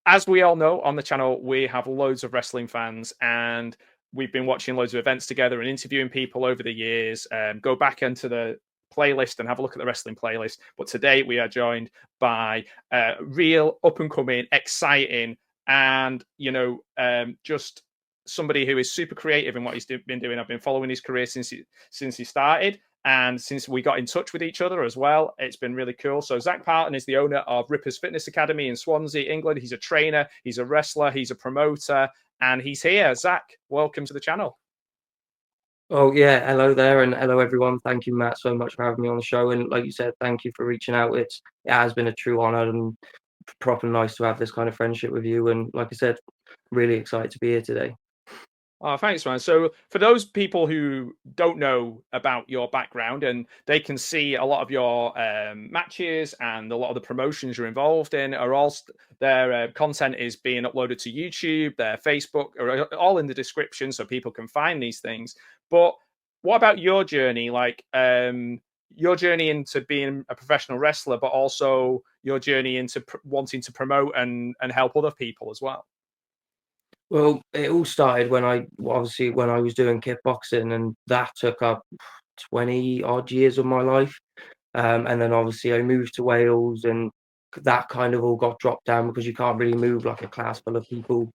as we all know on the channel, we have loads of wrestling fans, and we've been watching loads of events together and interviewing people over the years. Go back into the playlist and have a look at the wrestling playlist. But today we are joined by real up and coming, exciting, and just somebody who is super creative in what he's been doing. I've been following his career since he started. And since we got in touch with each other as well, it's been really cool. So Zac Parton is the owner of Rippers Fitness Academy in Swansea, England. He's a trainer, he's a wrestler, he's a promoter, and he's here. Zac, welcome to the channel. Oh yeah, hello there and hello everyone. Thank you, Matt, so much for having me on the show. And like you said, thank you for reaching out. It has been a true honor and proper nice to have this kind of friendship with you. And like I said, really excited to be here today. Oh, thanks, man. So, for those people who don't know about your background, and they can see a lot of your matches and a lot of the promotions you're involved in, are all their content is being uploaded to YouTube, their Facebook, are all in the description, so people can find these things. But what about your journey? Like your journey into being a professional wrestler, but also your journey into wanting to promote and help other people as well. Well, it all started when I was doing kickboxing, and that took up 20 odd years of my life. And then obviously I moved to Wales, and that kind of all got dropped down because you can't really move like a class full of people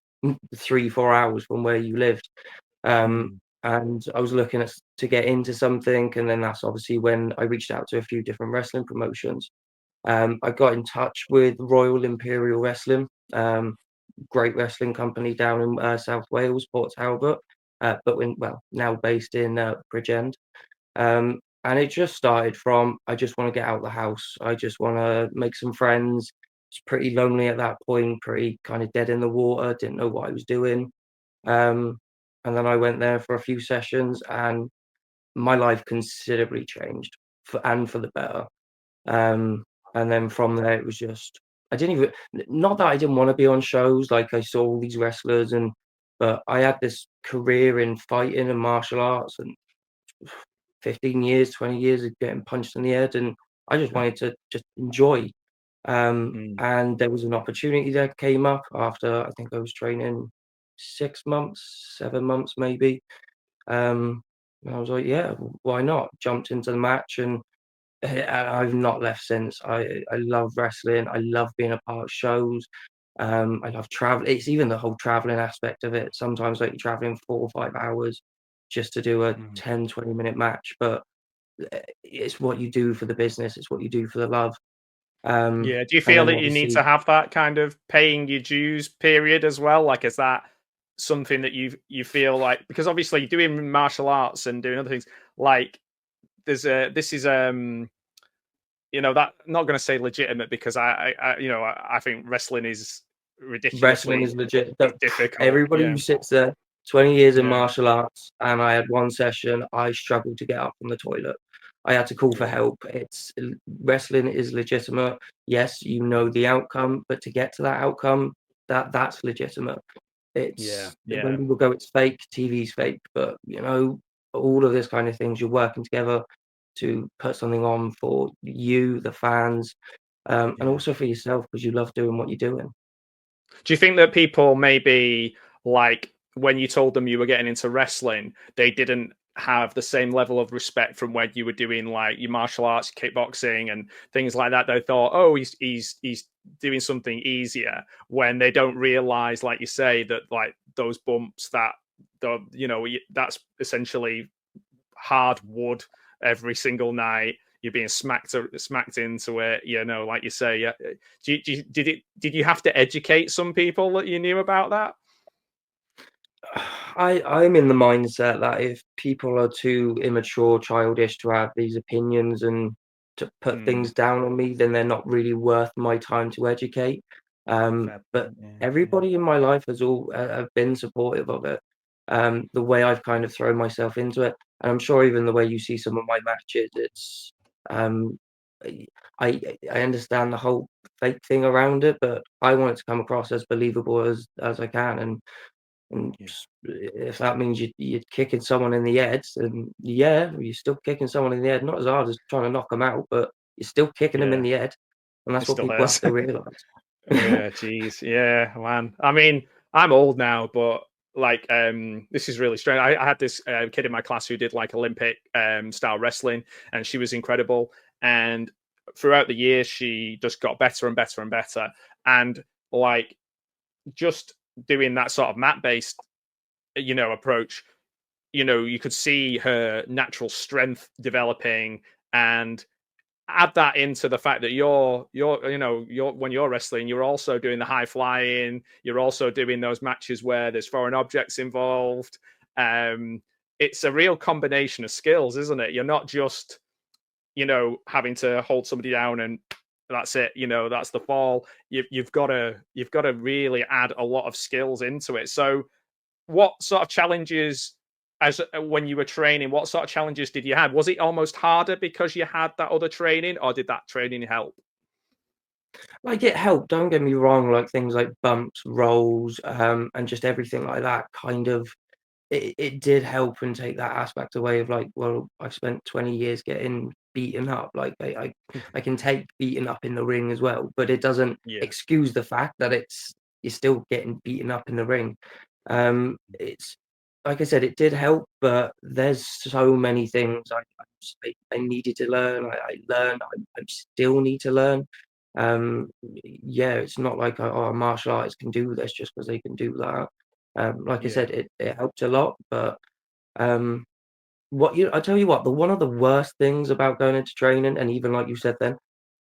3, 4 hours from where you lived. Um, Mm. and I was looking to get into something, and then that's obviously when I reached out to a few different wrestling promotions. I got in touch with Royal Imperial Wrestling, great wrestling company down in South Wales, Port Talbot, now based in Bridgend. And it just started from I just want to get out of the house. I just want to make some friends. It's pretty lonely at that point, pretty kind of dead in the water. Didn't know what I was doing. Um, and then I went there for a few sessions, and my life considerably changed for the better. Um, and then from there, it was just I didn't even not that I didn't want to be on shows. Like I saw all these wrestlers, but I had this career in fighting and martial arts, and 15 years, 20 years of getting punched in the head, and I just Yeah. wanted to just enjoy. Mm. And there was an opportunity that came up after I think I was training 6 months, 7 months maybe. And I was like, yeah, why not? Jumped into the match, and I've not left since. I love wrestling. I love being a part of shows. I love travel. It's even the whole traveling aspect of it. Sometimes like you're traveling 4 or 5 hours just to do a Mm. 10, 20 minute match, but it's what you do for the business. It's what you do for the love. Um, Yeah. Do you and feel then that you need to obviously have that kind of paying your dues period as well? Like, is that something that you feel like, because obviously doing martial arts and doing other things, like there's a this is that I'm not going to say legitimate, because I think wrestling is wrestling is ridiculously legit. difficult. Everybody Yeah. who sits there, 20 years in Yeah. martial arts, and I had one session, I struggled to get up from the toilet. I had to call for Yeah. help. Wrestling is legitimate. Yes, you know the outcome, but to get to that outcome, that's legitimate. Yeah. It's when Yeah. people go, it's fake, TV's fake, but all of this kind of things, you're working together to put something on for you, the fans, and Yeah. also for yourself because you love doing what you're doing. Do you think that people maybe, like, when you told them you were getting into wrestling, they didn't have the same level of respect from when you were doing like your martial arts, kickboxing, and things like that? They thought, oh, he's doing something easier, when they don't realize, like you say, that like those bumps, that's essentially hard wood every single night. You're being smacked into it, like you say. Yeah. Did you have to educate some people that you knew about that? I'm in the mindset that if people are too immature, childish to have these opinions and to put Mm, things down on me, then they're not really worth my time to educate. fair But point. Yeah, yeah, everybody in my life has all have been supportive of it. The way I've kind of thrown myself into it, and I'm sure even the way you see some of my matches, it's um, I understand the whole fake thing around it, but I want it to come across as believable as I can, and yeah, if that means you're kicking someone in the head, then yeah, you're still kicking someone in the head. Not as hard as trying to knock them out, but you're still kicking them in yeah. the head, and It that's what still people have hurts. to realise. Yeah, geez. Yeah, man. I mean, I'm old now, but like, this is really strange. I had this kid in my class who did like Olympic style wrestling, and she was incredible. And throughout the years, she just got better and better and better. And like, just doing that sort of mat based, approach, you could see her natural strength developing, and add that into the fact that you're when you're wrestling, you're also doing the high flying, you're also doing those matches where there's foreign objects involved. um it's a real combination of skills, isn't it? You're not just having to hold somebody down and that's it, that's the fall. You've got to really add a lot of skills into it. So what sort of challenges, as when you were training, what sort of challenges did you have? Was it almost harder because you had that other training, or did that training help? Like, it helped, don't get me wrong, like, things like bumps, rolls, and just everything like that kind of it did help and take that aspect away of like, well, I've spent 20 years getting beaten up. Like I can take beaten up in the ring as well, but it doesn't Yeah, excuse the fact that you're still getting beaten up in the ring. It's like I said, it did help, but there's so many things I needed to learn. I learned. I still need to learn. Yeah, it's not like oh, martial artists can do this just because they can do that. Like I yeah, said, it helped a lot, but, um, I tell you what, the one of the worst things about going into training, and even like you said then,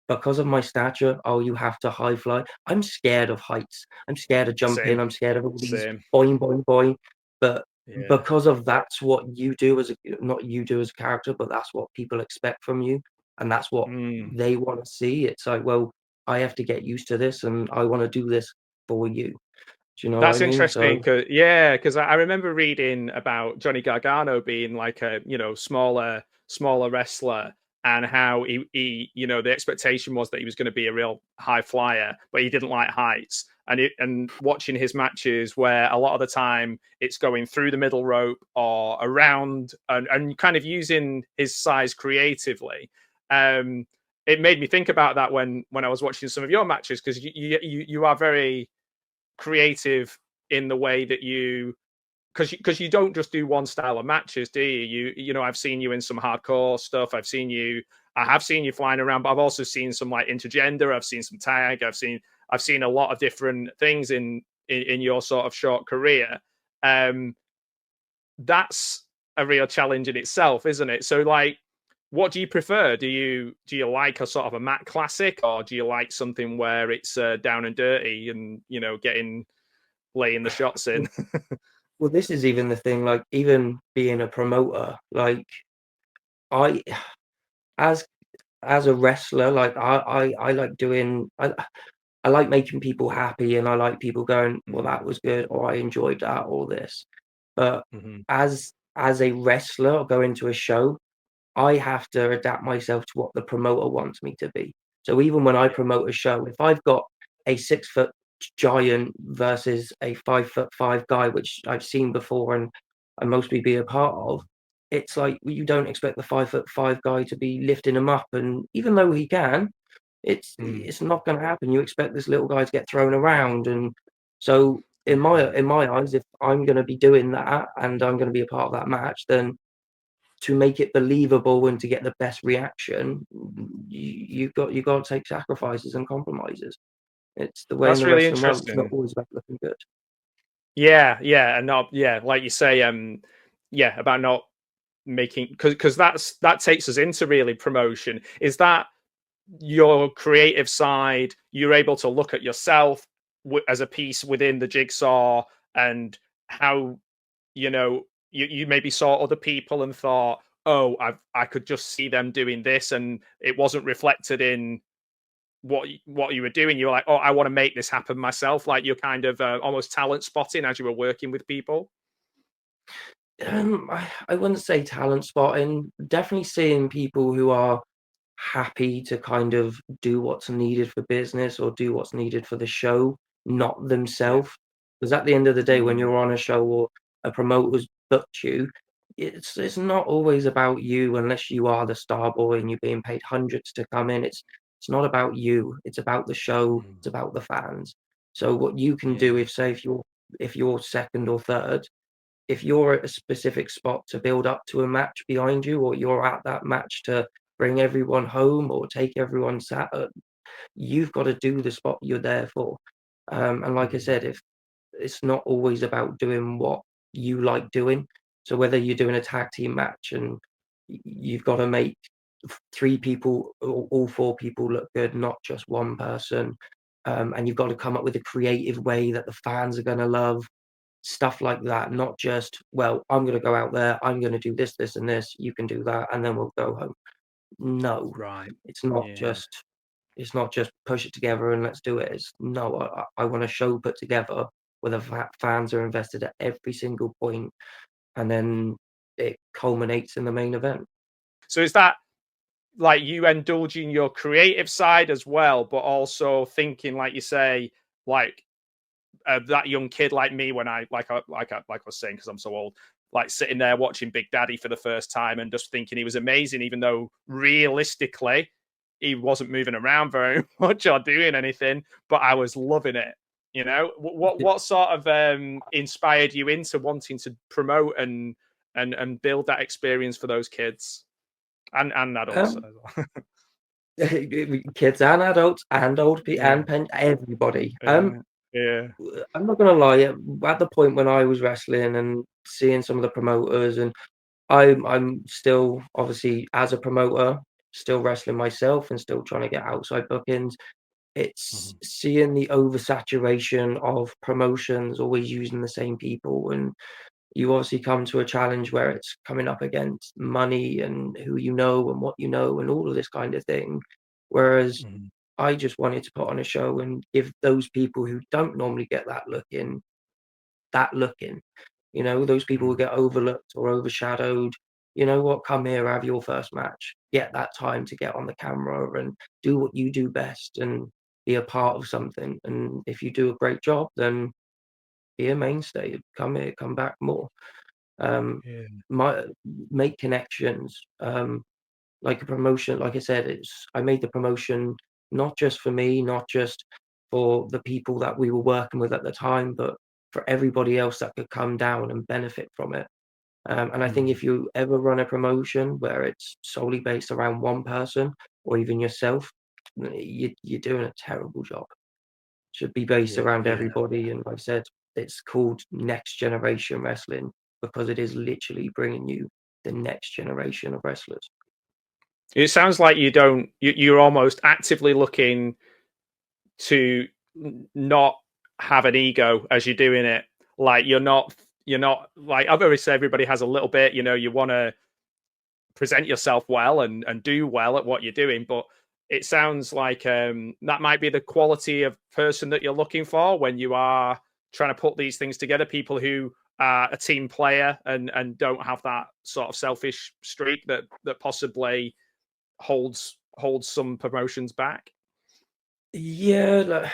because of my stature, oh, you have to high fly. I'm scared of heights. I'm scared of jumping. same, I'm scared of all these same. boing, boing, boing. But Yeah, because of that's what you do as a not you do as a character, but that's what people expect from you, and that's what mm. they want to see. It's like, well, I have to get used to this, and I want to do this for you. Do you know what I That's mean? interesting. So Because I remember reading about Johnny Gargano being like a smaller wrestler, and how the expectation was that he was going to be a real high flyer, but he didn't like heights. And watching his matches, where a lot of the time it's going through the middle rope or around, and kind of using his size creatively. Um, it made me think about that when I was watching some of your matches, because you are very creative in the way that because you don't just do one style of matches, do you? I've seen you in some hardcore stuff. I have seen you flying around, but I've also seen some like intergender. I've seen some tag. I've seen a lot of different things in your sort of short career. Um, that's a real challenge in itself, isn't it? So like, what do you prefer? Do you like a sort of a mat classic, or do you like something where it's down and dirty and getting laying the shots in? well, this is even the thing, like, even being a promoter, like, I as as a wrestler, like, I like doing I like making people happy, and I like people going, "Well, Mhm, that was good," or, "I enjoyed that," or this. But mhm. as a wrestler, going to a show, I have to adapt myself to what the promoter wants me to be. So even when I Yeah. promote a show, if I've got a 6 foot giant versus a 5'5" guy, which I've seen before and mostly be a part of, it's like you don't expect the 5'5" guy to be lifting him up, and even though he can, Mm. it's not going to happen. You expect this little guy to get thrown around, and so Yeah. in my eyes, if I'm going to be doing that and I'm going to be a part of that match, then to make it believable and to get the best reaction, you got to take sacrifices and compromises. It's the way in That's the really wrestling world. It's not interesting. always about looking good. Yeah, yeah, and not yeah, like you say, yeah, about not making, because that takes us into really promotion. Is that your creative side? You're able to look at yourself as a piece within the jigsaw, and how you maybe saw other people and thought, oh, I could just see them doing this, and it wasn't reflected in what you were doing. You were like, oh, I want to make this happen myself. Like, you're kind of almost talent spotting as you were working with people. I wouldn't say talent spotting. Definitely seeing people who are happy to kind of do what's needed for business or do what's needed for the show, not Yeah. themselves. Because at the end of the day, when Mm. you're on a show or a promoter's booked you, it's not always about you unless you are the star boy and you're being paid hundreds to come in. It's not about you. It's about the show. Mm. It's about the fans. So what you can do, Yeah. if say if you're second or third, if you're at a specific spot to build up to a match behind you, or you're at that match to bring everyone home or take everyone sat, you've got to do the spot you're there for. And like I Mm. said, if it's not always about doing what you like doing. So whether you're doing a tag team match and you've got to make three people, all four people look good, not just one person, and you've got to come up with a creative way that the fans are going to love, stuff like that. Not just, well, I'm going to go out there, I'm going to do this, this, and this. You can do that, and then we'll go home. No, Right. it's not Yeah. just it's not just push it together and let's do it. It's no, I want a show put together where the fans are invested at every single point, and then it culminates in the main event. So is that like you indulging your creative side as well, but also thinking, like you say, like that young kid like me when I was saying, because I'm so old, like sitting there watching Big Daddy for the first time and just thinking he was amazing, even though realistically he wasn't moving around very much or doing anything, but I was loving it. You know, what sort of inspired you into wanting to promote and build that experience for those kids and adults Um, as well? kids and adults and old people Yeah, and everybody. yeah, yeah. I'm not gonna lie. At the point when I was wrestling and seeing some of the promoters, and I'm still obviously as a promoter, still wrestling myself and still trying to get outside bookings. It's Mhm, seeing the oversaturation of promotions always using the same people, and you obviously come to a challenge where it's coming up against money and who you know and what you know and all of this kind of thing. Whereas mhm, I just wanted to put on a show and give those people who don't normally get that look in. You know, those people who mhm. get overlooked or overshadowed. You know what? Come here, have your first match. Get that time to get on the camera and do what you do best and be a part of something. And if you do a great job, then be a mainstay. Come here, come back more. Um, Yeah. my make connections. Like a promotion, like I said, it's I made the promotion not just for me, not just for the people that we were working with at the time, but for everybody else that could come down and benefit from it. And I think Mm. if you ever run a promotion where it's solely based around one person or even yourself, you're doing a terrible job. Should be based Yeah, around yeah. everybody. And like I said, it's called next generation wrestling because it is literally bringing you the next generation of wrestlers. It sounds like you don't. You're almost actively looking to not have an ego as you're doing it. Like you're not. You're not like I've always said. Everybody has a little bit. You know, you want to present yourself well and do well at what you're doing, but it sounds like that might be the quality of person that you're looking for when you are trying to put these things together. People who are a team player and don't have that sort of selfish streak that possibly holds some promotions back. Yeah, like,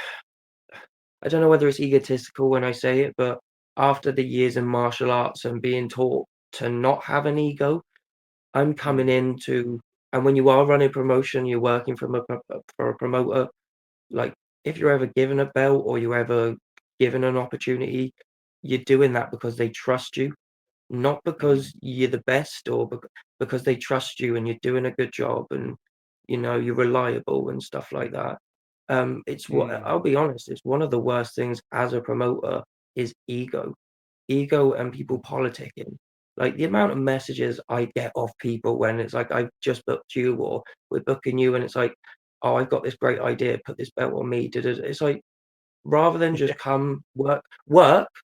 I don't know whether it's egotistical when I say it, but after the years in martial arts and being taught to not have an ego, I'm coming Mm, into and when you are running promotion, you're working from for a promoter, like, if you're ever given a belt or you're ever given an opportunity, you're doing that because they trust you, not mm, because you're the best or because they trust you and you're doing a good job and, you know, you're reliable and stuff like that. It's what mm. I'll be honest, it's one of the worst things as a promoter is ego and people politicking. Like the amount of messages I get off people when it's like, I've just booked you or we're booking you, and it's like, oh, I've got this great idea, put this belt on me. It's like, rather than Yeah. just come work,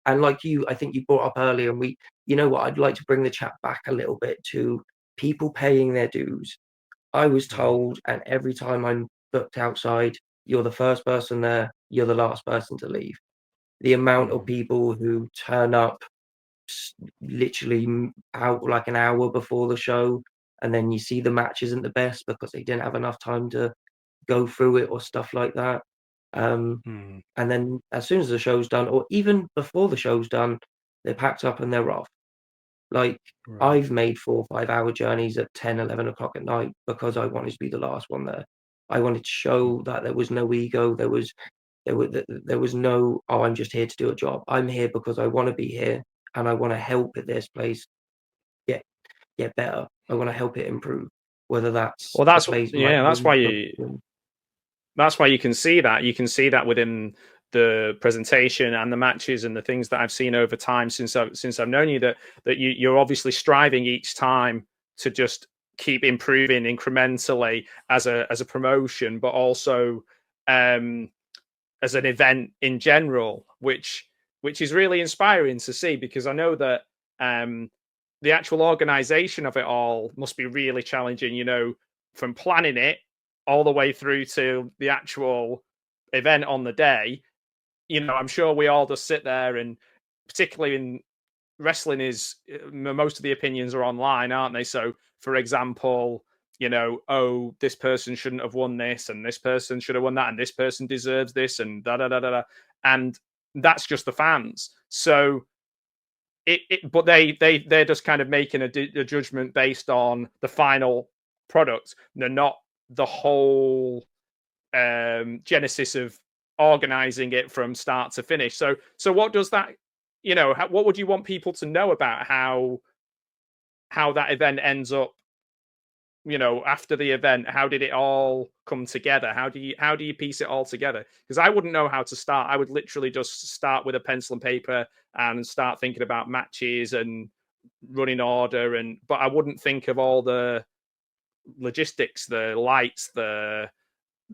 and like you, I think you brought up earlier, and you know what, I'd like to bring the chat back a little bit to people paying their dues. I was Mm, told, and every time I'm booked outside, you're the first person there, you're the last person to leave. The amount of mm, people who turn up literally out like an hour before the show, and then you see the match isn't the best because they didn't have enough time to go through it or stuff like that. Um, mm. and then as soon as the show's done, or even before the show's done, they're packed up and they're off. Like, Right. I've made 4 or 5 hour journeys at 10, 11 o'clock at night because I wanted to be the last one there. I wanted to show that there was no ego. There was no, oh, I'm just here to do a job. I'm here because I want to be here and I want to help this place get get better. I want to help it improve, whether that's Well, the place, my own promotion. that's why you can see that. You can see that within the presentation and the matches and the things that I've seen over time since I've known you, that you're obviously striving each time to just keep improving incrementally as a promotion, but also um, as an event in general, which is really inspiring to see, because I know that um, the actual organization of it all must be really challenging. You know, from planning it all the way through to the actual event on the day. You know, I'm sure we all just sit there, and particularly in wrestling, is most of the opinions are online, aren't they? So, for example, you know, oh, this person shouldn't have won this, and this person should have won that, and this person deserves this, and da da da da da, and that's just the fans. So but they're just kind of making a judgment based on the final product. They're not the whole genesis of organizing it from start to finish. So what does that, you know, what would you want people to know about how that event ends up, you know, after the event? How did it all come together? How do you piece it all together? Because I wouldn't know how to start. I would literally just start with a pencil and paper and start thinking about matches and running order, but I wouldn't think of all the logistics, the lights, the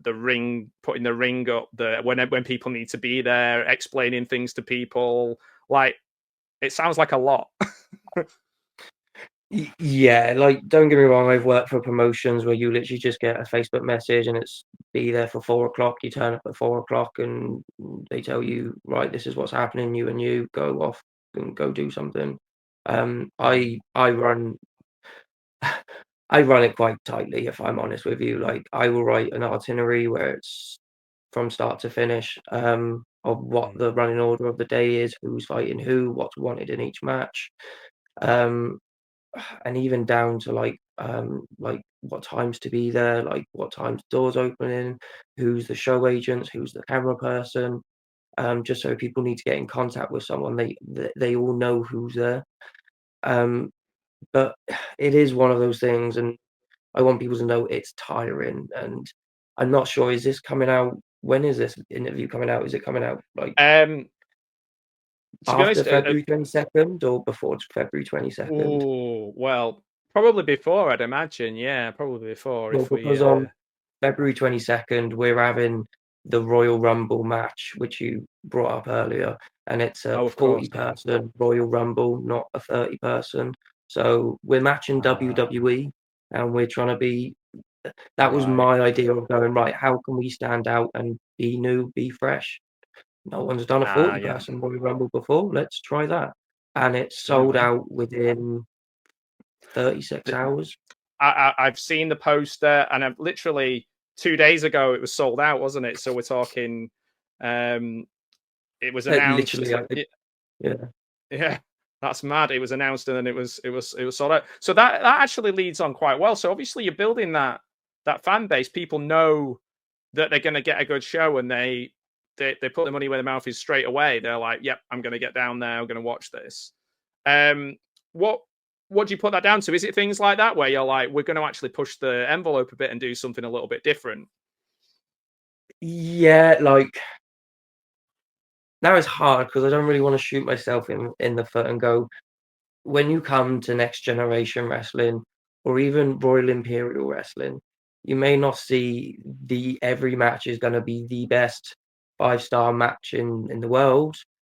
ring, putting the ring up, the when people need to be there, explaining things to people. Like, it sounds like a lot. Yeah, like, don't get me wrong, I've worked for promotions where you literally just get a Facebook message and it's be there for 4 o'clock. You turn up at 4 o'clock and they tell you, right, this is what's happening, you and you go off and go do something. I run I run it quite tightly, if I'm honest with you. Like, I will write an itinerary where it's from start to finish, of what Mm. the running order of the day is, who's fighting who, what's wanted in each match. Um, and even down to like what times to be there, like what times doors opening, who's the show agents, who's the camera person, just so people need to get in contact with someone, they all know who's there. Um, but it is one of those things, and I want people to know it's tiring. And I'm not sure, is this coming out? When is this interview coming out? Is it coming out like um to be after honest, February 22nd or before February 22nd? oh well, probably before, I'd imagine. Yeah, probably before, Well, if we because on February 22nd, we're having the Royal Rumble match, which you brought up earlier, and it's a oh, of course, yeah. 40-person Royal Rumble, not a 30-person. So we're matching WWE, and we're trying to be. That was Right. my idea of going, right, how can we stand out and be new, be fresh? No one's done a Yeah. 40-person Royal Rumble before. Let's try that. And it Yeah. sold out within 36 hours. I've seen the poster, and I've literally 2 days ago it was sold out, wasn't it? So we're talking, um, it was announced. Literally, yeah. Yeah, that's mad. It was announced, and then it was sold out. So that actually leads on quite well. So obviously you're building that fan base. People know that they're going to get a good show, and they put their money where their mouth is straight away. They're like, "Yep, I'm going to get down there. I'm going to watch this." Um, what what do you put that down to? Is it things like that where you're like, "We're going to actually push the envelope a bit and do something a little bit different"? Yeah, like now it's hard because I don't really want to shoot myself in the foot and go, when you come to Next Generation Wrestling or even Royal Imperial Wrestling, you may not see the every match is going to be the best 5-star match in the world,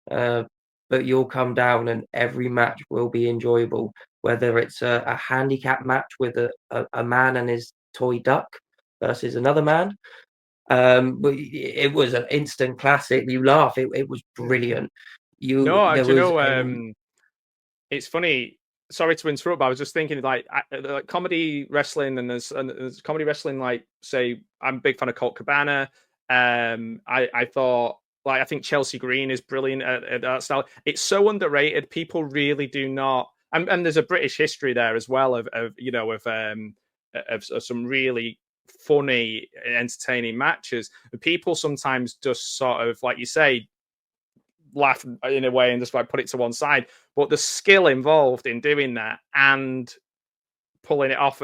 uh, but you'll come down and every match will be enjoyable, whether it's a handicap match with a man and his toy duck versus another man. But it was an instant classic. You laugh. It was brilliant. No, There do you was know? a It's funny. Sorry to interrupt, but I was just thinking, like comedy wrestling, and there's comedy wrestling. Like, say, I'm a big fan of Colt Cabana. I thought, like, I think Chelsea Green is brilliant at that style. It's so underrated. People really do not. And there's a British history there as well of some really funny, entertaining matches. And people sometimes just sort of, like you say, laugh in a way and just like put it to one side. But the skill involved in doing that and pulling it off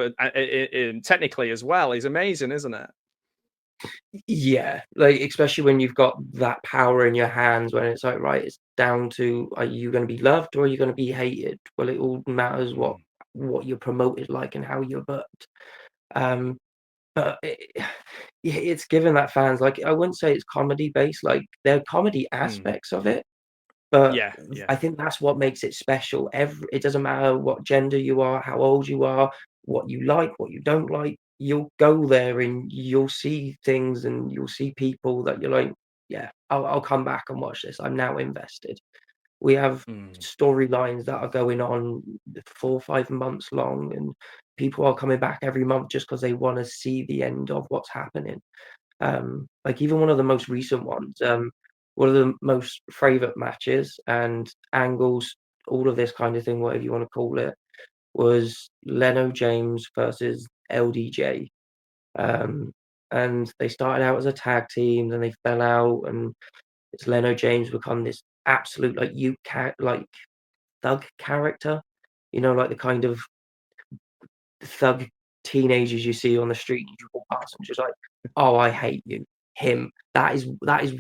technically as well is amazing, isn't it? Yeah, like especially when you've got that power in your hands, when it's like, right, it's down to, are you going to be loved or are you going to be hated? Well, it all matters what you're promoted like and how you're booked. Um, but yeah, it's given that fans, like, I wouldn't say it's comedy based, like there are comedy Mm. aspects of it, but Yeah, yeah. I think that's what makes it special. It doesn't matter what gender you are, how old you are, what you like, what you don't like. You'll go there and you'll see things and you'll see people that you're like, yeah, I'll come back and watch this. I'm now invested. We have Mm. storylines that are going on 4 or 5 months long, and people are coming back every month just because they want to see the end of what's happening. Like even one of the most recent ones, one of the most favorite matches and angles, all of this kind of thing, whatever you want to call it, was Leno James versus LDJ. Um, and they started out as a tag team, then they fell out, and it's Leno James become this absolute like like thug character, like the kind of thug teenagers you see on the street. You walk past and just like, oh, I hate you. Him. That is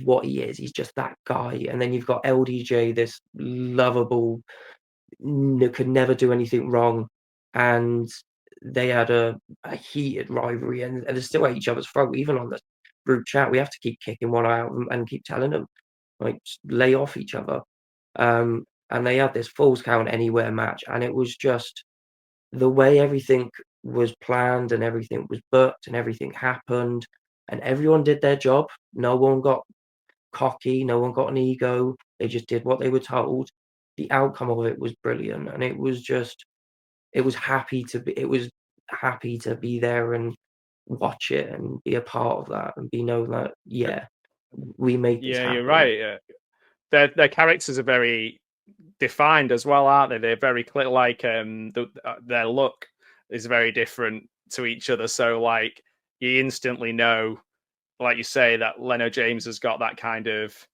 what he is. He's just that guy. And then you've got LDJ, this lovable, could never do anything wrong, and they had a heated rivalry, and they're still at each other's throat. Even on the group chat, we have to keep kicking one out and keep telling them like lay off each other. And they had this Falls Count Anywhere match, and it was just the way everything was planned and everything was booked and everything happened and everyone did their job. No one got cocky, no one got an ego. They just did what they were told. The outcome of it was brilliant, and it was happy to be there and watch it and be a part of that and be know that, yeah, we made this Yeah, you're happen. right. Their characters are very defined as well, aren't they? They're very clear. Like their look is very different to each other. So like you instantly know, like you say, that Leno James has got that kind of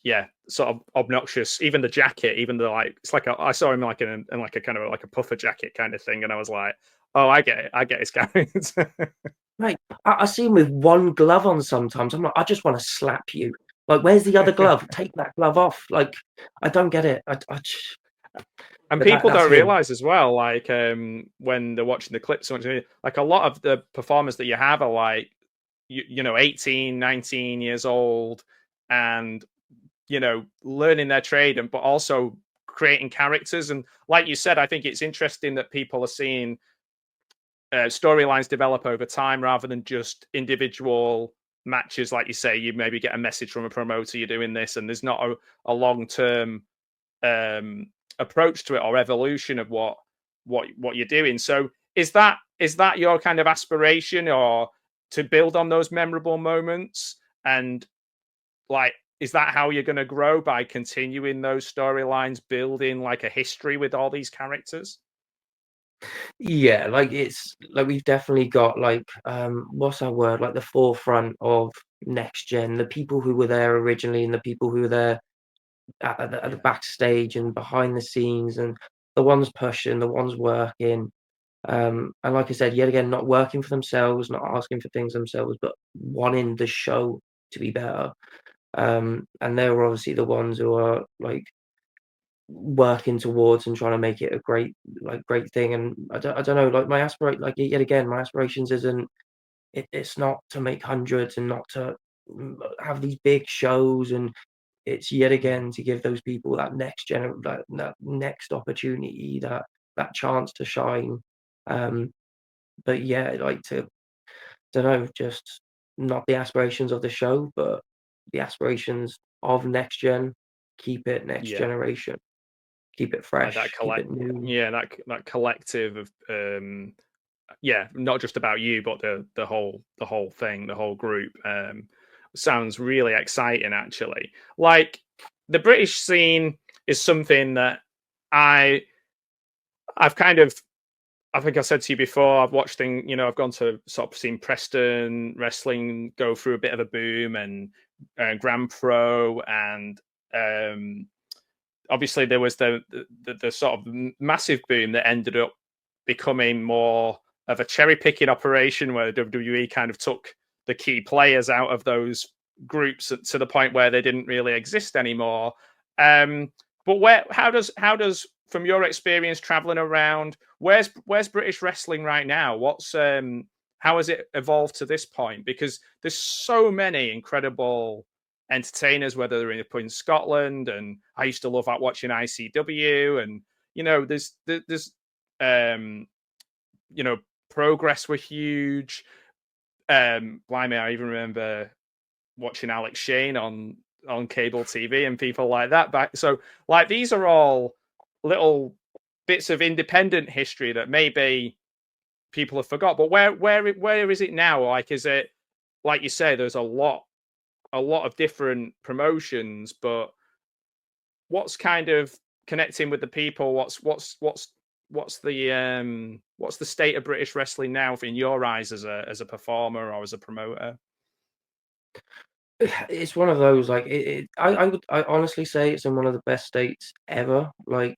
yeah, sort of obnoxious. Even the jacket, even the like, it's like I saw him like in like a kind of like a puffer jacket kind of thing, and I was like, oh, I get it, I get his character. Right. I see him with one glove on sometimes. I'm like, I just want to slap you. Like, where's the other glove? Take that glove off. Like, I don't get it. And But people that's don't him. realize as well, like when they're watching the clips, like a lot of the performers that you have are like, you know, 18, 19 years old, and learning their trade, and but also creating characters. And like you said, I think it's interesting that people are seeing storylines develop over time rather than just individual matches. Like you say, you maybe get a message from a promoter, you're doing this, and there's not a long term approach to it or evolution of what you're doing. So is that your kind of aspiration, or to build on those memorable moments? And like, is that how you're going to grow, by continuing those storylines, building like a history with all these characters? Yeah, like it's like we've definitely got like what's that word? Like the forefront of next gen, the people who were there originally and the people who were there at the Yeah. backstage and behind the scenes and the ones pushing, the ones working. And like I said, yet again, not working for themselves, not asking for things themselves, but wanting the show to be better. And they were obviously the ones who are like working towards and trying to make it a great thing. And I don't know, like yet again, my aspirations isn't it's not to make hundreds and not to have these big shows, and it's yet Mm. again to give those people that next opportunity, that chance to shine. Um, but yeah, like to don't know, just not the aspirations of the show, but the aspirations of next gen. Keep it next Yeah. generation. Keep it Like that fresh. Keep collect it new. yeah, that collective of yeah, not just about you, but the whole thing, the whole group. Sounds really exciting, actually. Like, the British scene is something that I I've kind of I think I said to you before, I've watched things, I've gone to sort of seen Preston wrestling go through a bit of a boom, and Grand Pro, and um, obviously there was the sort of massive boom that ended up becoming more of a cherry picking operation, where WWE kind of took the key players out of those groups to the point where they didn't really exist anymore. But how does from your experience traveling around, where's British wrestling right now? What's how has it evolved to this point? Because there's so many incredible entertainers, whether they're in Scotland, and I used to love watching ICW, and there's um Progress were huge. Blimey, I even remember watching Alex Shane on cable TV and people like that back. So like these are all little bits of independent history that maybe people have forgot. But where is it now? Like, is it, like you say, there's a lot of different promotions, but what's kind of connecting with the people? What's the state of British wrestling now in your eyes as a performer or as a promoter? It's one of those, like, I honestly say it's in one of the best states ever. Like,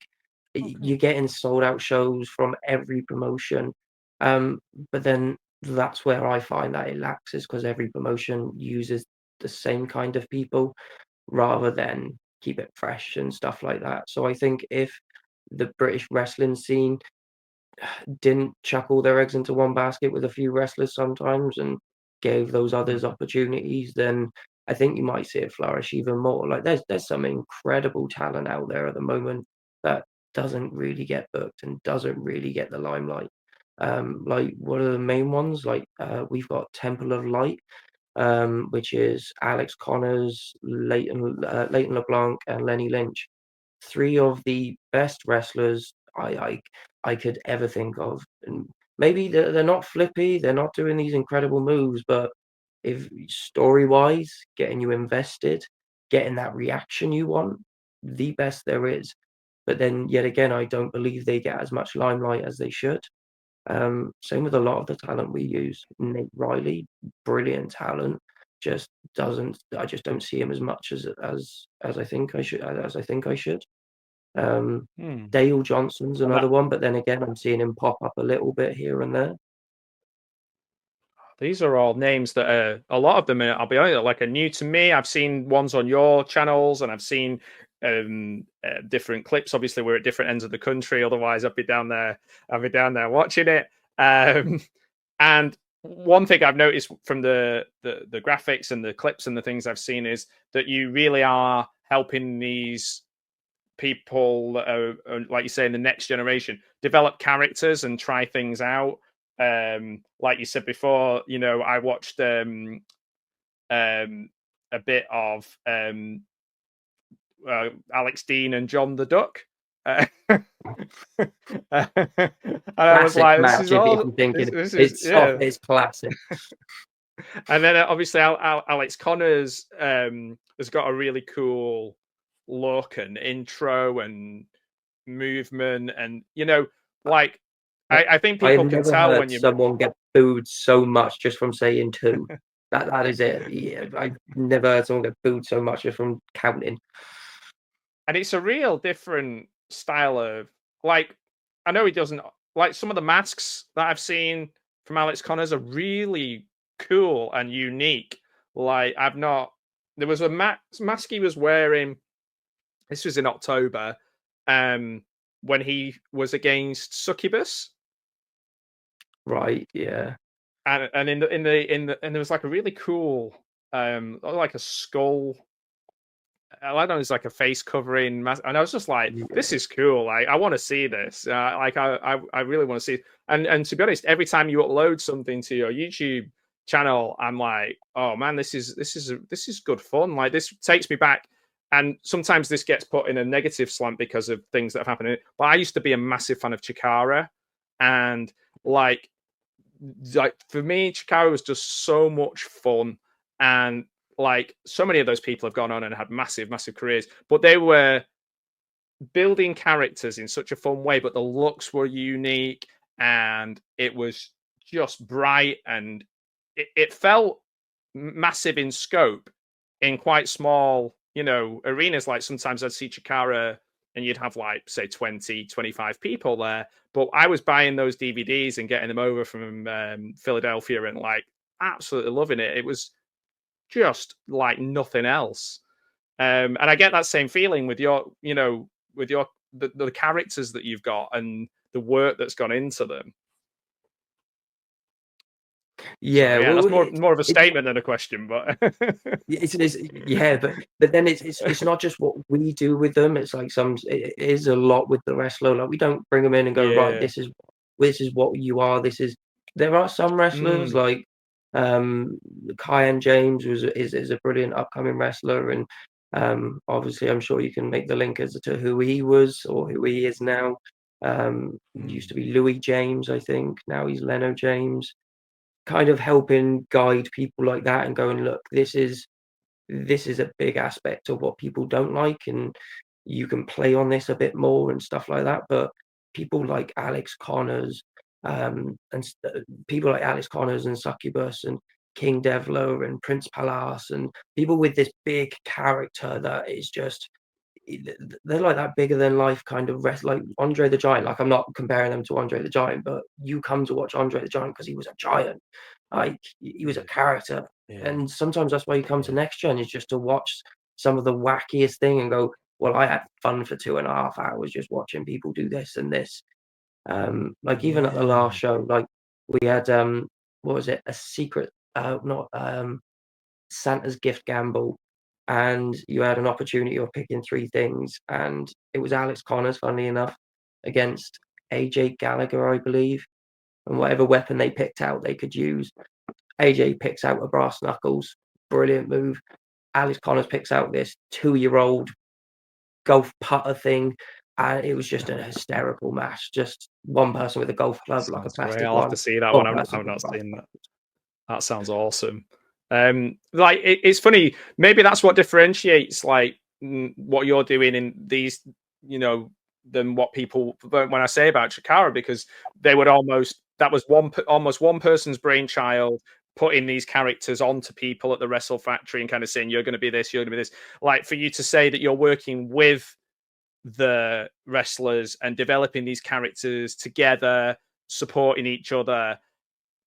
Okay. you're getting sold out shows from every promotion. Um, but then that's where I find that it lacks, is because every promotion uses the same kind of people rather than keep it fresh and stuff like that. So I think if the British wrestling scene didn't chuck all their eggs into one basket with a few wrestlers sometimes and gave those others opportunities, then I think you might see it flourish even more. Like, there's some incredible talent out there at the moment that doesn't really get booked and doesn't really get the limelight. Like, what are the main ones? Like, we've got Temple of Light, which is Alex Connors, Leighton LeBlanc, and Lenny Lynch. Three of the best wrestlers I could ever think of. And maybe they're not flippy, they're not doing these incredible moves, but if story-wise, getting you invested, getting that reaction you want, the best there is. But then yet again, I don't believe they get as much limelight as they should. Same with a lot of the talent we use. Nate Riley, brilliant talent, just doesn't. I just don't see him as much as I think I should. As I think I should. Um, Hmm. Dale Johnson's And that another one, but then again, I'm seeing him pop up a little bit here and there. These are all names that are, a lot of them are, I'll be honest, like, are new to me. I've seen ones on your channels, and I've seen different clips. Obviously, we're at different ends of the country. Otherwise, I'd be down there watching it. Um, and one thing I've noticed from the graphics and the clips and the things I've seen is that you really are helping these people that like you say, in the next generation, develop characters and try things out. Like you said before, I watched a bit of Alex Dean and John the Duck. And I was Classic like, this match is if all you're this, thinking this is it's soft, yeah. it's classic. And then obviously Alex Connors has got a really cool look and intro and movement, and like I I think I have people can never tell heard when you someone get booed so much just from saying two. That is it. Yeah, I've never heard someone get booed so much just from counting. and it's a real different style of, like, I know he doesn't, like, some of the masks that I've seen from Alex Connors are really cool and unique. Like, I've not, there was a mask he was wearing, this was in October, um when he was against Succubus, Right, yeah. and in the and there was like a really cool like a skull, I don't know, it's like a face covering and I was just like, this Yeah. is cool. Like, I want to see this. Like, I really want to see it. And to be honest, every time you upload something to your YouTube channel, I'm like, oh man, this is good fun. Like, this takes me back. And sometimes this gets put in a negative slant because of things that have happened. But I used to be a massive fan of Chikara, and like for me, Chikara was just so much fun, and like so many of those people have gone on and had massive, massive careers, but they were building characters in such a fun way. But the looks were unique, and it was just bright, and it felt massive in scope in quite small, arenas. Like sometimes I'd see Chikara and you'd have like say 20, 25 people there, but I was buying those DVDs and getting them over from Philadelphia and like absolutely loving it. It was just like nothing else. And I get that same feeling with your the characters that you've got and the work that's gone into them. So Yeah, yeah, well, that's more of a it's statement than a question, but it's yeah, but then it's not just what we do with them. It's like it is a lot with the wrestler. Like we don't bring them in and go, right, yeah. this is what you are. There are some wrestlers Mm, like Kyan James is a brilliant upcoming wrestler, and obviously I'm sure you can make the link as to who he was or who he is now. Used to mm, be Louis James, I think. Now he's Leno James, kind of helping guide people like that and going, look, this is a big aspect of what people don't like, and you can play on this a bit more and stuff like that. But people like Alex Connors, people like Alex Connors and Succubus and King Devler and Prince Palace and people with this big character that is just they're like that bigger than life kind of like Andre the Giant. Like I'm not comparing them to Andre the Giant, but you come to watch Andre the Giant because he was a giant. Like he was a character. yeah. And sometimes that's why you come to Yeah. Next Gen is just to watch some of the wackiest thing and go, well, I had fun for 2.5 hours just watching people do this and this. Like even at the last Yeah. show, like we had what was it? A secret not Santa's gift gamble, and you had an opportunity of picking three things, and it was Alex Connors, funnily enough, against AJ Gallagher, I believe. And whatever weapon they picked out, they could use. AJ picks out a brass knuckles, brilliant move. Alex Connors picks out this 2-year-old golf putter thing, and it was just a hysterical match. Just one person with a golf club, like a Sounds great. plastic I'll have one, to see that one one. person I've with not a brass seen that. knuckle. That sounds awesome. Like it's funny. Maybe that's what differentiates like what you're doing in these, you know, than what people when I say about Chikara, because they would almost that was almost one person's brainchild putting these characters onto people at the Wrestle Factory and kind of saying you're going to be this, you're going to be this. Like for you to say that you're working with the wrestlers and developing these characters together, supporting each other,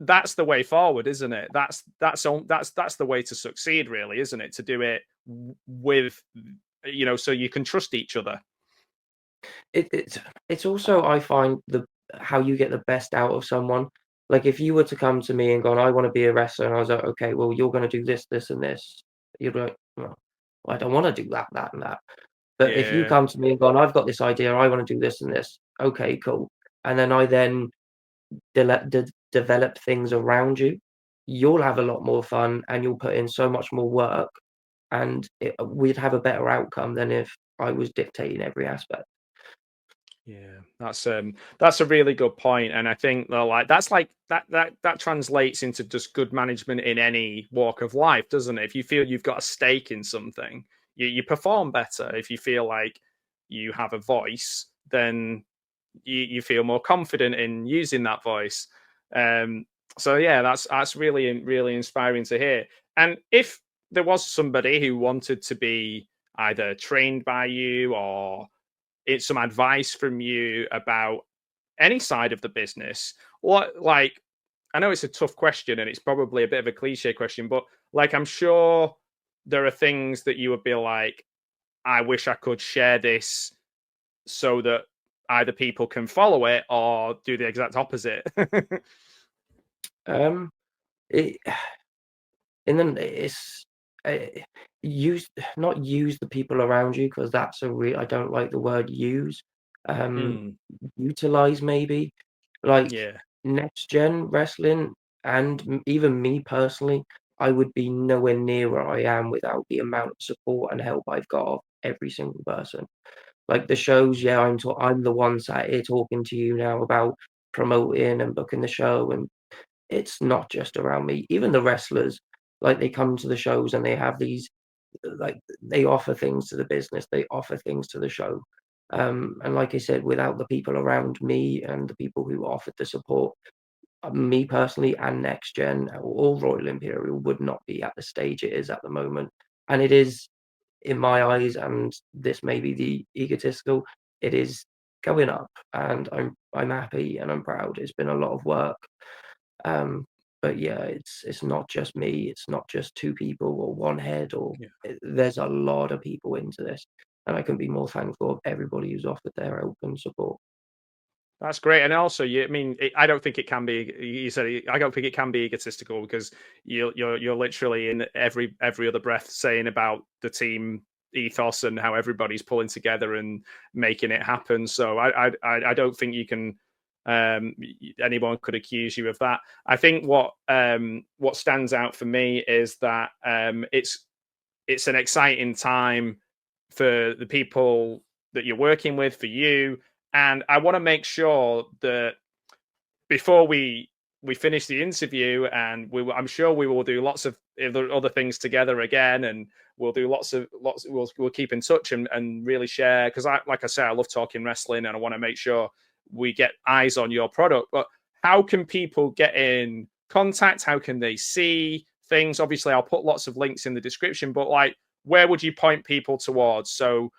that's the way forward, isn't it? That's the way to succeed, really, isn't it? To do it with, so you can trust each other. It's also I find the how you get the best out of someone. Like if you were to come to me and go, I want to be a wrestler, and I was like, okay, well, you're going to do this, this, and this. You'd be like, well, I don't want to do that, that, and that. But if you Yeah, come to me and go, I've got this idea, I want to do this and this. Okay, cool. And then I then develop things around you. You'll have a lot more fun, and you'll put in so much more work, and we'd have a better outcome than if I was dictating every aspect. yeah, that's a really good point, and I think though, like that's like that translates into just good management in any walk of life, doesn't it? If you feel you've got a stake in something, you perform better. If you feel like you have a voice, then you feel more confident in using that voice. Um, so yeah, that's really inspiring to hear. And if there was somebody who wanted to be either trained by you or it's some advice from you about any side of the business, what like I know it's a tough question and it's probably a bit of a cliche question, but like I'm sure there are things that you would be like, I wish I could share this so that either people can follow it or do the exact opposite. Um, it, and then it's uh, use not use the people around you because that's a real. I don't like the word use. Um, Mm, utilize maybe like yeah, next gen wrestling and even me personally. I would be nowhere near where I am without the amount of support and help I've got of every single person. Like the shows, yeah, I'm the one sat here talking to you now about promoting and booking the show, and it's not just around me. Even the wrestlers, like they come to the shows and they have these, like they offer things to the business, they offer things to the show. And like I said, without the people around me and the people who offered the support, me personally and Next Gen or Royal Imperial would not be at the stage it is at the moment. And it is, in my eyes, and this may be the egotistical, it is going up, and I'm happy and I'm proud. It's been a lot of work. Um, but yeah, it's not just me. It's not just two people or one head. There's a lot of people into this, and I can be more thankful of everybody who's offered their help and support. That's great, and also, I mean, I don't think it can be. You said I don't think it can be egotistical because you're literally in every other breath saying about the team ethos and how everybody's pulling together and making it happen. So I don't think you can. Anyone could accuse you of that. I think what stands out for me is that it's an exciting time for the people that you're working with, for you. And I want to make sure that before we finish the interview, and I'm sure we will do lots of other things together again, and we'll do lots. We'll keep in touch and really share, because like I say, I love talking wrestling, and I want to make sure we get eyes on your product. But how can people get in contact? How can they see things? Obviously, I'll put lots of links in the description, but like, where would you point people towards? So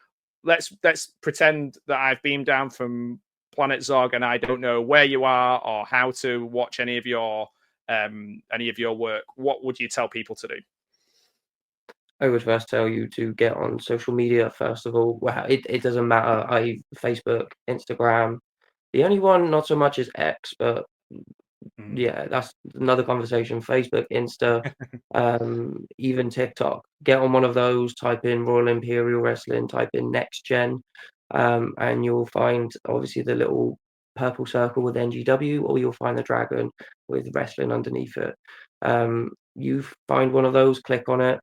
let's pretend that I've beamed down from Planet Zog and I don't know where you are or how to watch any of your work. What would you tell people to do? I would first tell you to get on social media first of all. Well, it doesn't matter. Facebook, Instagram. The only one not so much is X, but Mm. yeah, that's another conversation. Facebook, Insta, even TikTok. Get on one of those, type in Royal Imperial Wrestling, type in Next Gen, and you'll find obviously the little purple circle with NGW, or you'll find the dragon with wrestling underneath it. You find one of those, click on it.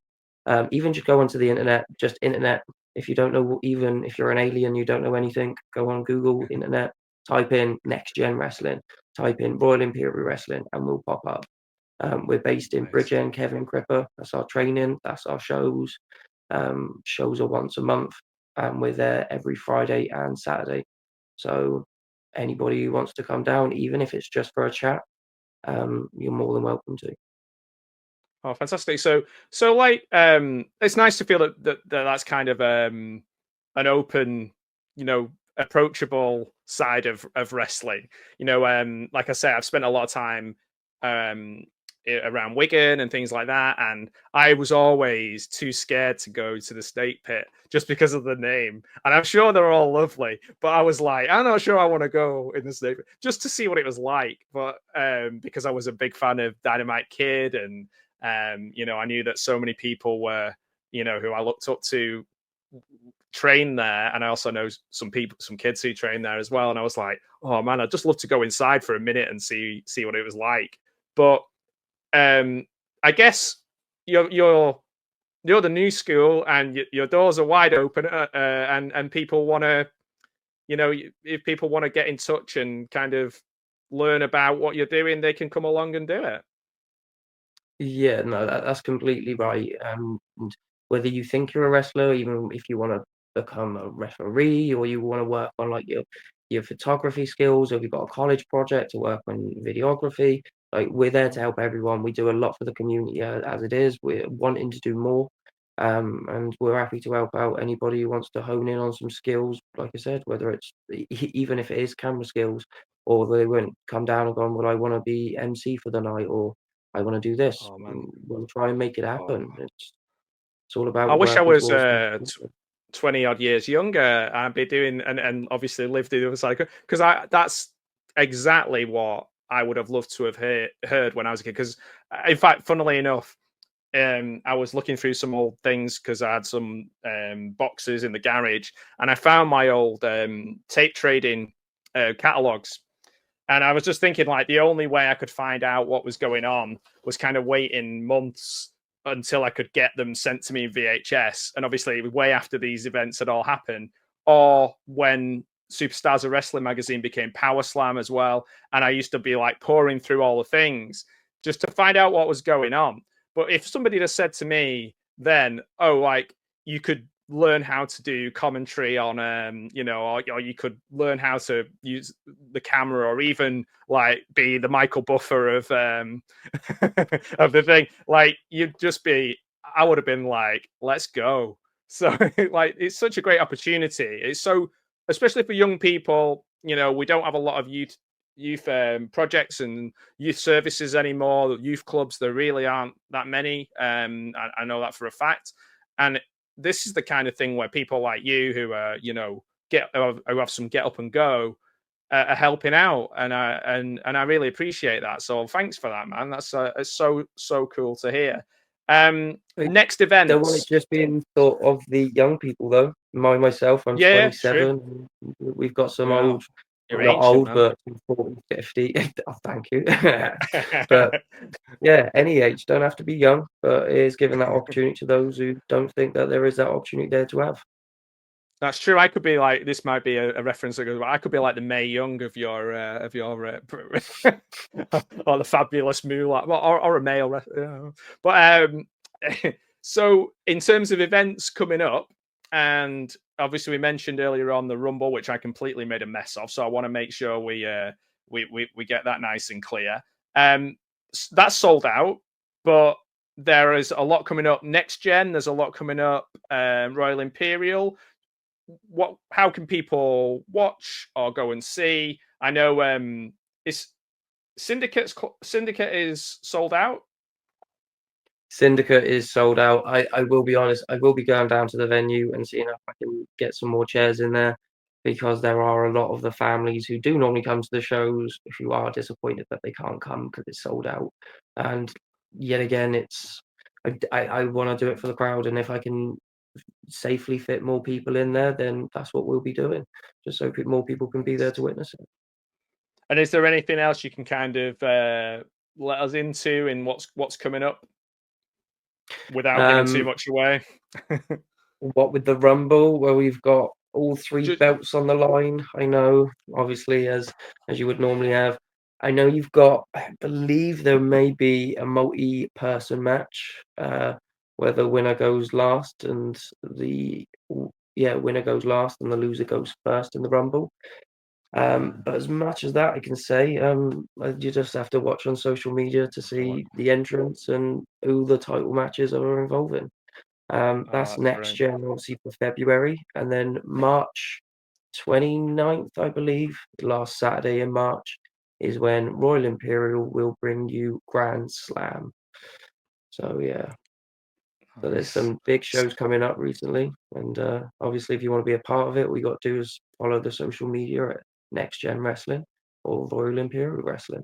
Even just go onto the internet, just internet. If you don't know, even if you're an alien, you don't know anything, go on Google, internet, type in Next Gen Wrestling, type in Royal Imperial Wrestling, and we'll pop up. We're based in Nice. Bridgend, Kevin Cripper. That's our training. That's our shows. Shows are once a month, and we're there every Friday and Saturday. So anybody who wants to come down, even if it's just for a chat, you're more than welcome to. Oh, fantastic. So like, it's nice to feel that's kind of an open, approachable side of wrestling. Like I say, I've spent a lot of time um around Wigan and things like that, and I was always too scared to go to the State Pit just because of the name. And I'm sure they're all lovely, but I was like, I'm not sure I want to go in the State Pit just to see what it was like. But because I was a big fan of Dynamite Kid, and I knew that so many people were, who I looked up to, train there, and I also know some kids who train there as well. And I was like, oh man, I'd just love to go inside for a minute and see what it was like. But I guess you're the new school, and your doors are wide open, and people want to, if people want to get in touch and kind of learn about what you're doing, they can come along and do it. Yeah, no, that's completely right. And whether you think you're a wrestler, even if you want to become a referee, or you want to work on like your photography skills, or if you've got a college project to work on videography, like we're there to help everyone. We do a lot for the community as it is. We're wanting to do more, and we're happy to help out anybody who wants to hone in on some skills. Like I said, whether it's even if it is camera skills, or they won't come down and go, well, I want to be MC for the night, or I want to do this. Oh man. We'll try and make it Oh. happen. It's all I about wish I working was towards. 20 odd years younger. I'd be doing and obviously lived the other side, because I that's exactly what I would have loved to have heard when I was a kid. Because in fact, funnily enough, I was looking through some old things because I had some boxes in the garage, and I found my old tape trading catalogs. And I was just thinking, like, the only way I could find out what was going on was kind of waiting months until I could get them sent to me in VHS. And obviously, way after these events had all happened, or when Superstars of Wrestling magazine became Power Slam as well. And I used to be like pouring through all the things just to find out what was going on. But if somebody had said to me then, oh, like, you could learn how to do commentary on or you could learn how to use the camera, or even like be the Michael Buffer of of the thing. Like, you'd just be, I would have been like, let's go. So like, it's such a great opportunity. It's so, especially for young people, we don't have a lot of youth projects and youth services anymore. Youth clubs, there really aren't that many. I know that for a fact. And this is the kind of thing where people like you, who are, who have some get up and go, are helping out, and I really appreciate that. So thanks for that, man. That's it's so cool to hear. I Next don't want it events. just being thought of the young people though. Myself, I'm Yeah, true. 27. We've got some Wow, old, you're well, not ancient, old, man. but 40, 50. Oh, thank you. But yeah, any age, don't have to be young, but it is giving that opportunity to those who don't think that there is that opportunity there to have. That's true. I could be like, this might be a reference that goes, I could be like the May Young of your or the fabulous Moolah, or a male. But so in terms of events coming up, and obviously we mentioned earlier on the Rumble, which I completely made a mess of. So I want to make sure we get that nice and clear. That's sold out, but there is a lot coming up next gen. There's a lot coming up. Royal Imperial. How can people watch or go and see? I know is Syndicate is sold out. Syndicate is sold out. I will be honest, I will be going down to the venue and seeing if I can get some more chairs in there, because there are a lot of the families who do normally come to the shows who are disappointed that they can't come because it's sold out. And yet again, I want to do it for the crowd, and if I can safely fit more people in there, then that's what we'll be doing, just so more people can be there to witness it. And is there anything else you can kind of let us into in what's coming up without giving too Um, much away? What with the Rumble, where we've got all three Just, belts on the line. I know, obviously, as you would normally have. I know you've got, I believe there may be a multi-person match, where the winner goes last and winner goes last and the loser goes first in the Rumble. But as much as that I can say, you just have to watch on social media to see the entrance and who the title matches are involving. That's that's next brilliant. gen, obviously, for February. And then March 29th, I believe, last Saturday in March, is when Royal Imperial will bring you Grand Slam. So, yeah. So there's Nice. some big shows coming up recently. And obviously, if you want to be a part of it, all you got to do is follow the social media at Next Gen Wrestling or Royal Imperial Wrestling.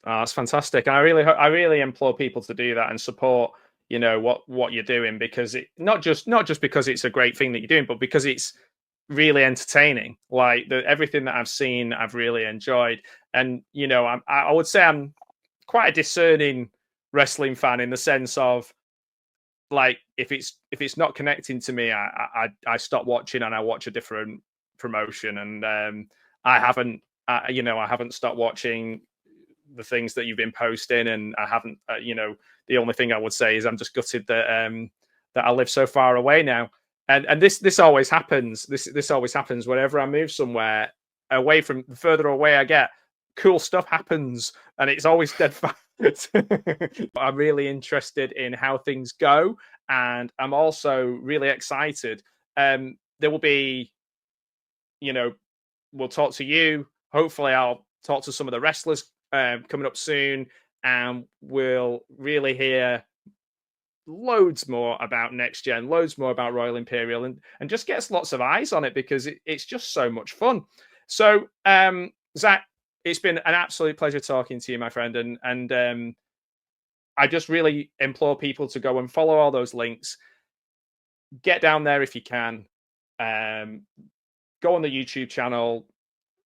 Oh, that's fantastic. And I really implore people to do that and support, what you're doing, because it not just because it's a great thing that you're doing, but because it's really entertaining. Like, everything that I've seen, I've really enjoyed. And I would say I'm quite a discerning wrestling fan, in the sense of, like, if it's not connecting to me, I stop watching and I watch a different promotion. And I haven't I haven't stopped watching the things that you've been posting, and I haven't the only thing I would say is I'm just gutted that I live so far away now. And this always happens. This always happens whenever I move somewhere away. From the further away I get, cool stuff happens, and it's always dead fast. I'm really interested in how things go, and I'm also really excited. There will be, we'll talk to you. Hopefully, I'll talk to some of the wrestlers coming up soon, and we'll really hear loads more about next gen, loads more about Royal Imperial, and just gets lots of eyes on it, because it's just so much fun. So, Zac, it's been an absolute pleasure talking to you, my friend, and I just really implore people to go and follow all those links. Get down there if you can. Um, Go on the YouTube channel.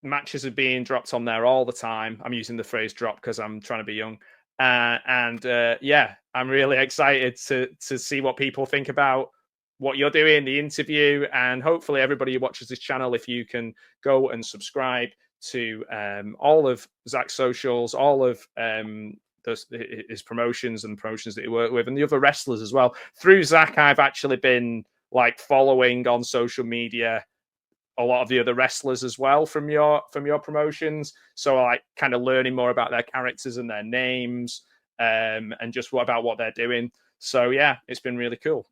Matches are being dropped on there all the time. I'm using the phrase "drop" because I'm trying to be young. And yeah, I'm really excited to see what people think about what you're doing, the interview, and hopefully everybody who watches this channel, if you can go and subscribe to all of Zac's socials, all of his promotions and promotions that he worked with, and the other wrestlers as well. Through Zac, I've actually been like following on social media a lot of the other wrestlers as well from your promotions. So like kind of learning more about their characters and their names, and just what about what they're doing. So yeah, it's been really cool.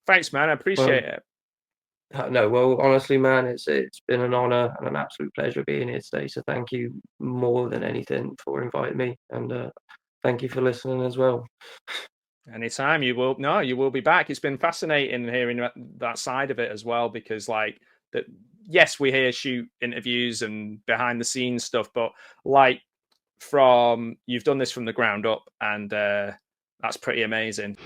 Thanks, man. I appreciate Well, it. no, well, honestly, man, it's been an honor and an absolute pleasure being here today. So thank you more than anything for inviting me, and thank you for listening as well. Anytime you will, no, you will be back. It's been fascinating hearing that side of it as well, because like that, yes, we hear shoot interviews and behind the scenes stuff, but like from you've done this from the ground up, and that's pretty amazing.